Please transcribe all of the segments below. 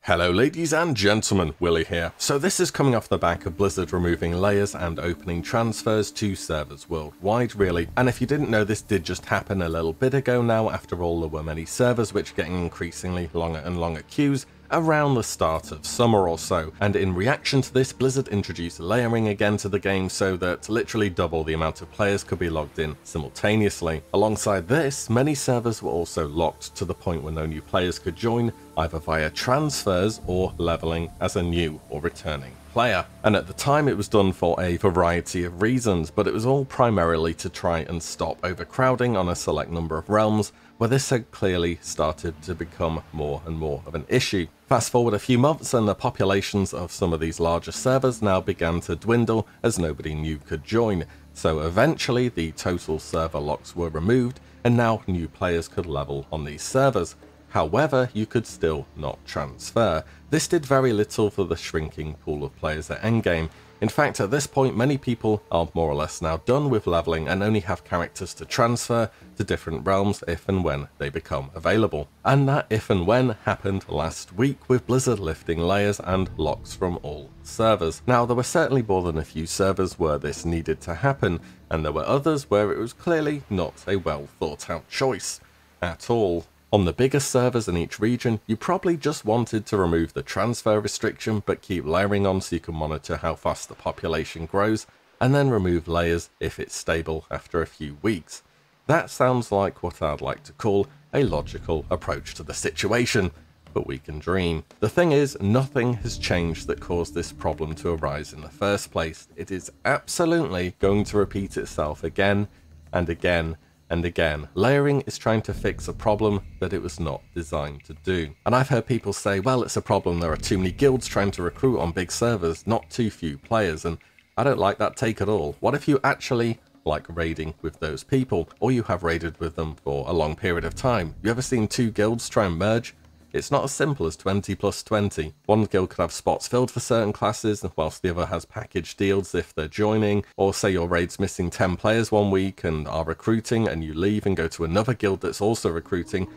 Hello ladies and gentlemen, Willie here. So this is coming off the back of Blizzard removing layers and opening transfers to servers worldwide really, and if you didn't know, this did just happen a little bit ago now. After all, there were many servers which are getting increasingly longer and longer queues around the start of summer or so, and in reaction to this, Blizzard introduced layering again to the game so that literally double the amount of players could be logged in simultaneously. Alongside this, many servers were also locked to the point where no new players could join, either via transfers or leveling as a new or returning player. And at the time it was done for a variety of reasons, but it was all primarily to try and stop overcrowding on a select number of realms, where this had clearly started to become more and more of an issue. Fast forward a few months and the populations of some of these larger servers now began to dwindle as nobody new could join, so eventually the total server locks were removed and now new players could level on these servers. However, you could still not transfer. This did very little for the shrinking pool of players at endgame. In fact, at this point, many people are more or less now done with leveling and only have characters to transfer to different realms if and when they become available. And that if and when happened last week, with Blizzard lifting layers and locks from all servers. Now, there were certainly more than a few servers where this needed to happen, and there were others where it was clearly not a well thought out choice at all. On the biggest servers in each region, you probably just wanted to remove the transfer restriction but keep layering on so you can monitor how fast the population grows, and then remove layers if it's stable after a few weeks. That sounds like what I'd like to call a logical approach to the situation, but we can dream. The thing is, nothing has changed that caused this problem to arise in the first place. It is absolutely going to repeat itself again and again and again. Layering is trying to fix a problem that it was not designed to do. And I've heard people say, well, it's a problem there are too many guilds trying to recruit on big servers, not too few players, and I don't like that take at all. What if you actually like raiding with those people, or you have raided with them for a long period of time? You ever seen two guilds try and merge? It's not as simple as 20 plus 20. One guild could have spots filled for certain classes, whilst the other has package deals if they're joining, or say your raid's missing 10 players one week and are recruiting, and you leave and go to another guild that's also recruiting.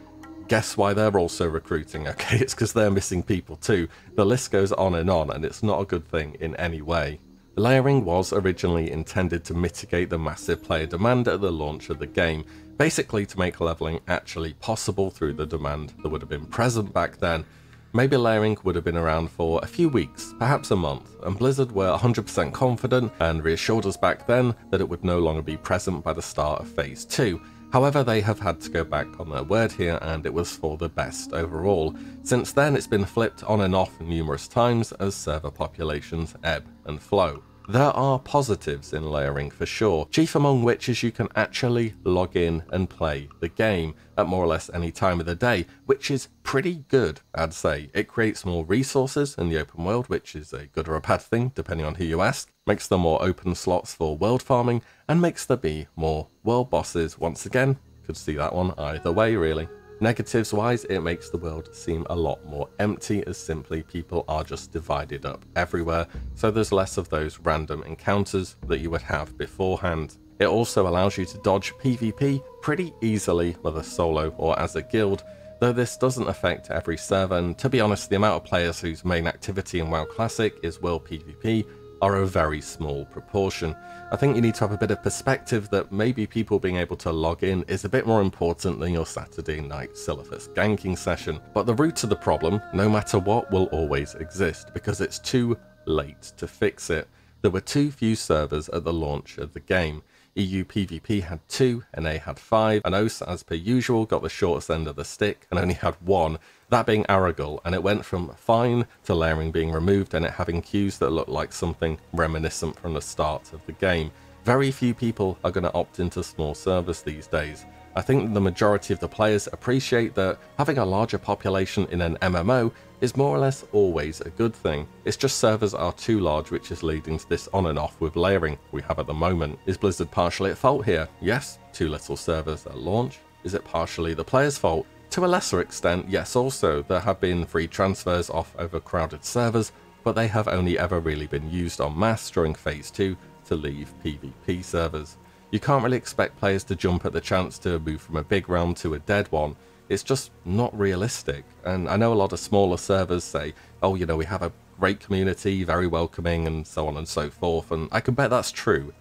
Guess why they're also recruiting? Okay, it's because they're missing people too. The list goes on, and it's not a good thing in any way. Layering was originally intended to mitigate the massive player demand at the launch of the game, basically to make leveling actually possible through the demand that would have been present back then. Maybe layering would have been around for a few weeks, perhaps a month, and Blizzard were 100% confident and reassured us back then that it would no longer be present by the start of Phase 2. However, they have had to go back on their word here, and it was for the best overall. Since then, it's been flipped on and off numerous times as server populations ebb and flow. There are positives in layering for sure, chief among which is you can actually log in and play the game at more or less any time of the day, which is pretty good, I'd say. It creates more resources in the open world, which is a good or a bad thing, depending on who you ask, makes there more open slots for world farming, and makes there be more world bosses. Once again, could see that one either way really. Negatives wise, it makes the world seem a lot more empty, as simply people are just divided up everywhere, so there's less of those random encounters that you would have beforehand. It also allows you to dodge PvP pretty easily, whether solo or as a guild, though this doesn't affect every server, and to be honest, the amount of players whose main activity in WoW Classic is world PvP are a very small proportion. I think you need to have a bit of perspective that maybe people being able to log in is a bit more important than your Saturday night Silphus ganking session. But the root of the problem, no matter what, will always exist, because it's too late to fix it. There were too few servers at the launch of the game. EU PvP had 2, NA had 5, and OS, as per usual, got the shortest end of the stick and only had 1, that being Aragul, and it went from fine to layering being removed and it having queues that looked like something reminiscent from the start of the game. Very few people are going to opt into small servers these days. I think the majority of the players appreciate that having a larger population in an MMO is more or less always a good thing. It's just servers are too large, which is leading to this on and off with layering we have at the moment. Is Blizzard partially at fault here? Yes, too little servers at launch. Is it partially the players' fault? To a lesser extent, yes also. There have been free transfers off overcrowded servers, but they have only ever really been used en masse during Phase 2 to leave PvP servers. You can't really expect players to jump at the chance to move from a big realm to a dead one. it's just not realistic. And I know a lot of smaller servers say, oh, you know, we have a great community, very welcoming, and so on and so forth, and I can bet that's true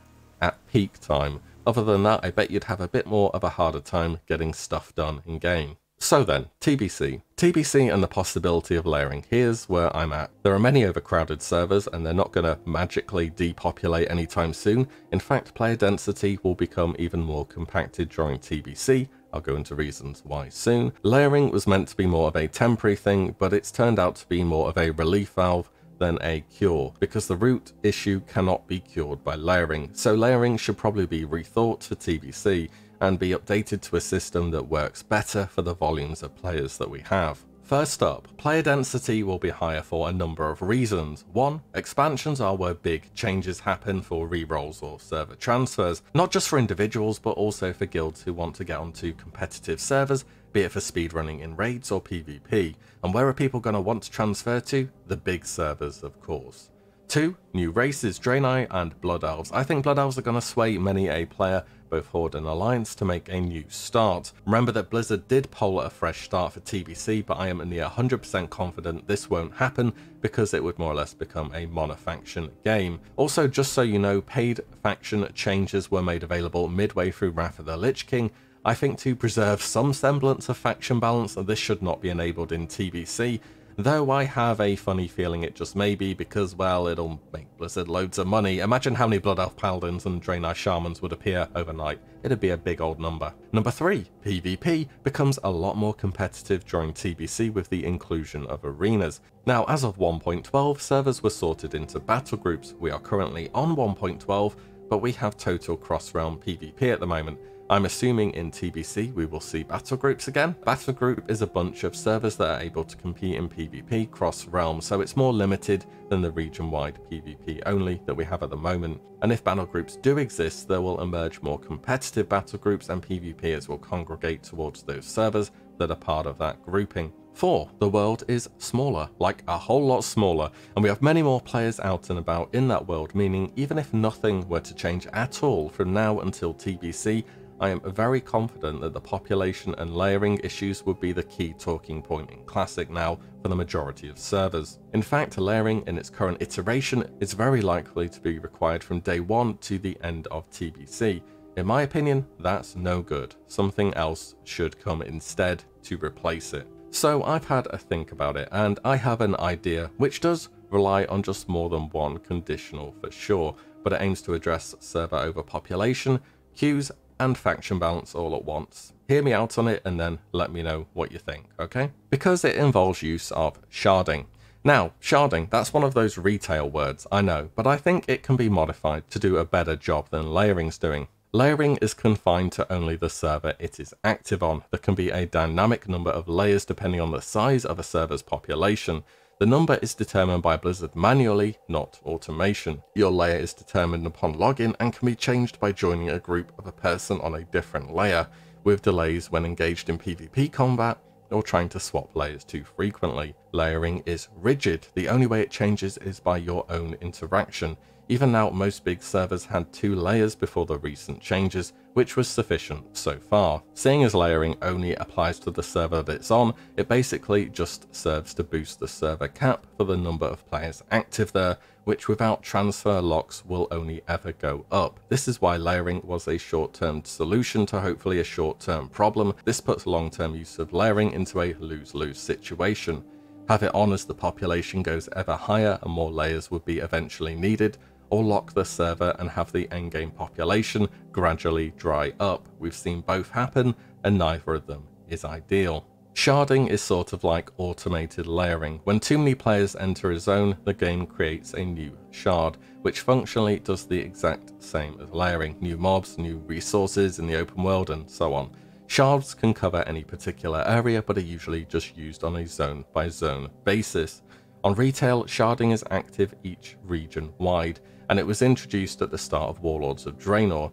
at peak time. Other than that, I bet you'd have a bit more of a harder time getting stuff done in game. So then, TBC. TBC and the possibility of layering. Here's where I'm at. There are many overcrowded servers and they're not going to magically depopulate anytime soon. In fact, player density will become even more compacted during TBC. I'll go into reasons why soon. Layering was meant to be more of a temporary thing, but it's turned out to be more of a relief valve than a cure, because the root issue cannot be cured by layering. So layering should probably be rethought for TBC and be updated to a system that works better for the volumes of players that we have. First up, player density will be higher for a number of reasons. One, expansions are where big changes happen for rerolls or server transfers, not just for individuals but also for guilds who want to get onto competitive servers, be it for speedrunning in raids or PvP. And where are people going to want to transfer to? The big servers, of course. 2. New races, Draenei and Blood Elves. I think Blood Elves are going to sway many a player, both Horde and Alliance, to make a new start. Remember that Blizzard did poll a fresh start for TBC, but I am near 100% confident this won't happen because it would more or less become a monofaction game. Also, just so you know, paid faction changes were made available midway through Wrath of the Lich King. I think to preserve some semblance of faction balance, this should not be enabled in TBC. Though I have a funny feeling it just may be because, well, it'll make Blizzard loads of money. Imagine how many Blood Elf Paladins and Draenei Shamans would appear overnight. It'd be a big old number. Number 3, PvP becomes a lot more competitive during TBC with the inclusion of arenas. Now, as of 1.12, servers were sorted into battle groups. We are currently on 1.12, but we have total cross-realm PvP at the moment. I'm assuming in TBC we will see battle groups again. Battle group is a bunch of servers that are able to compete in PvP cross-realm, so it's more limited than the region-wide PvP only that we have at the moment. And if battle groups do exist, there will emerge more competitive battle groups and PvPers will congregate towards those servers that are part of that grouping. 4. The world is smaller, like a whole lot smaller, and we have many more players out and about in that world, meaning even if nothing were to change at all from now until TBC, I am very confident that the population and layering issues would be the key talking point in Classic now for the majority of servers. In fact, layering in its current iteration is very likely to be required from day 1 to the end of TBC. In my opinion, that's no good. Something else should come instead to replace it. So I've had a think about it, and I have an idea which does rely on just more than one conditional for sure, but it aims to address server overpopulation, queues, and faction balance all at once. Hear me out on it and then let me know what you think, okay? Because it involves use of sharding. Now, sharding, that's one of those retail words, I know, but I think it can be modified to do a better job than layering's doing. Layering is confined to only the server it is active on. There can be a dynamic number of layers depending on the size of a server's population. The number is determined by Blizzard manually, not automation. Your layer is determined upon login and can be changed by joining a group of a person on a different layer, with delays when engaged in PvP combat or trying to swap layers too frequently. Layering is rigid. The only way it changes is by your own interaction. Even now, most big servers had 2 layers before the recent changes, which was sufficient so far. Seeing as layering only applies to the server that it's on, it basically just serves to boost the server cap for the number of players active there, which without transfer locks will only ever go up. This is why layering was a short-term solution to hopefully a short-term problem. This puts long-term use of layering into a lose-lose situation. Have it on as the population goes ever higher and more layers would be eventually needed, or lock the server and have the endgame population gradually dry up. We've seen both happen and neither of them is ideal. Sharding is sort of like automated layering. When too many players enter a zone, the game creates a new shard, which functionally does the exact same as layering. New mobs, new resources in the open world, and so on. Shards can cover any particular area, but are usually just used on a zone by zone basis. On retail, sharding is active each region wide, and it was introduced at the start of Warlords of Draenor.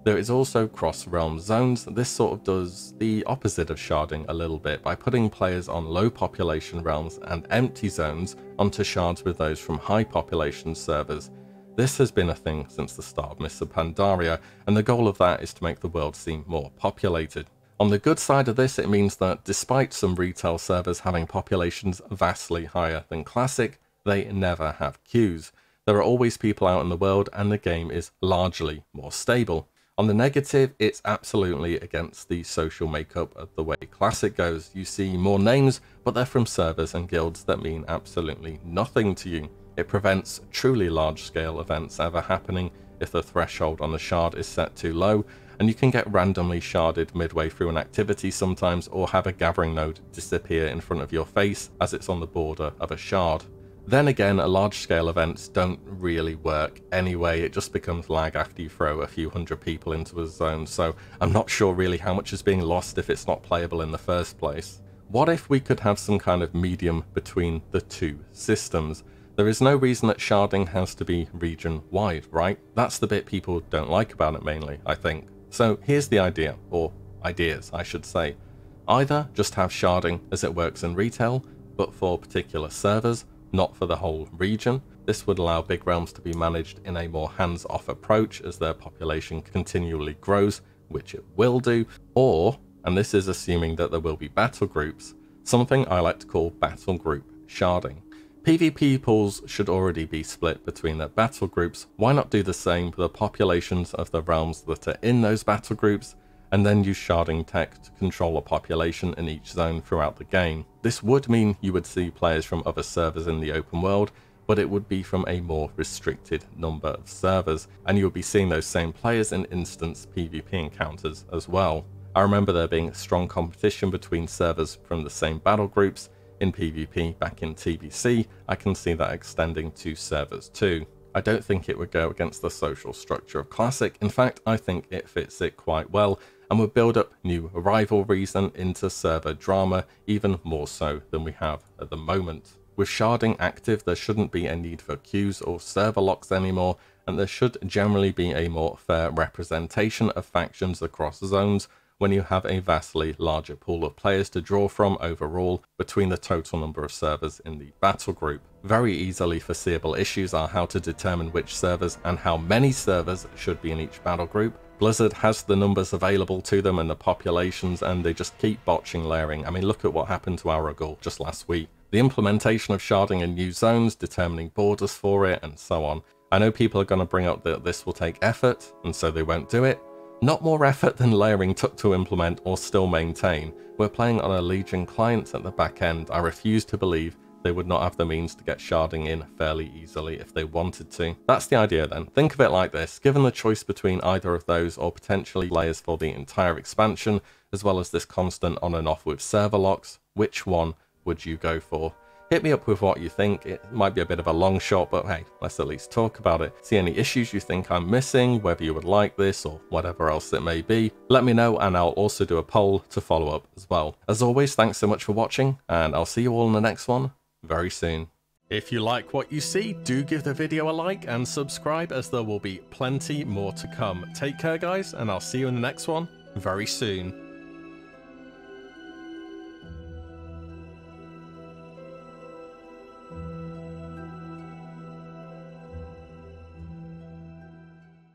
There is also cross-realm zones. This sort of does the opposite of sharding a little bit by putting players on low population realms and empty zones onto shards with those from high population servers. This has been a thing since the start of Mists of Pandaria, and the goal of that is to make the world seem more populated. On the good side of this, it means that despite some retail servers having populations vastly higher than Classic, they never have queues. There are always people out in the world and the game is largely more stable. On the negative, it's absolutely against the social makeup of the way Classic goes. You see more names, but they're from servers and guilds that mean absolutely nothing to you. It prevents truly large-scale events ever happening if the threshold on the shard is set too low, and you can get randomly sharded midway through an activity sometimes, or have a gathering node disappear in front of your face as it's on the border of a shard. Then again, large-scale events don't really work anyway. It just becomes lag after you throw a few hundred people into a zone, so I'm not sure really how much is being lost if it's not playable in the first place. What if we could have some kind of medium between the two systems? There is no reason that sharding has to be region-wide, right? That's the bit people don't like about it mainly, I think. So here's the idea, or ideas, I should say. Either just have sharding as it works in retail, but for particular servers, not for the whole region. This would allow big realms to be managed in a more hands-off approach as their population continually grows, which it will do. Or, and this is assuming that there will be battle groups, something I like to call battle group sharding. PvP pools should already be split between their battle groups. Why not do the same for the populations of the realms that are in those battle groups, and then use sharding tech to control a population in each zone throughout the game? This would mean you would see players from other servers in the open world, but it would be from a more restricted number of servers, and you would be seeing those same players in instance PvP encounters as well. I remember there being strong competition between servers from the same battle groups in PvP back in TBC. I can see that extending to servers too. I don't think it would go against the social structure of Classic. In fact, I think it fits it quite well and would build up new rivalries and inter-server drama even more so than we have at the moment. With sharding active, there shouldn't be a need for queues or server locks anymore, and there should generally be a more fair representation of factions across zones when you have a vastly larger pool of players to draw from overall between the total number of servers in the battle group. Very easily foreseeable issues are how to determine which servers and how many servers should be in each battle group. Blizzard has the numbers available to them and the populations, and they just keep botching layering. I mean, look at what happened to Aragorn just last week. The implementation of sharding in new zones, determining borders for it, and so on. I know people are going to bring up that this will take effort, and so they won't do it. Not more effort than layering took to implement or still maintain. We're playing on a Legion client at the back end. I refuse to believe they would not have the means to get sharding in fairly easily if they wanted to. That's the idea then. Think of it like this. Given the choice between either of those or potentially layers for the entire expansion, as well as this constant on and off with server locks, which one would you go for? Hit me up with what you think. It might be a bit of a long shot, but hey, let's at least talk about it. See any issues you think I'm missing, whether you would like this or whatever else it may be. Let me know, and I'll also do a poll to follow up as well. As always, thanks so much for watching, and I'll see you all in the next one very soon. If you like what you see, do give the video a like and subscribe, as there will be plenty more to come. Take care guys, and I'll see you in the next one very soon.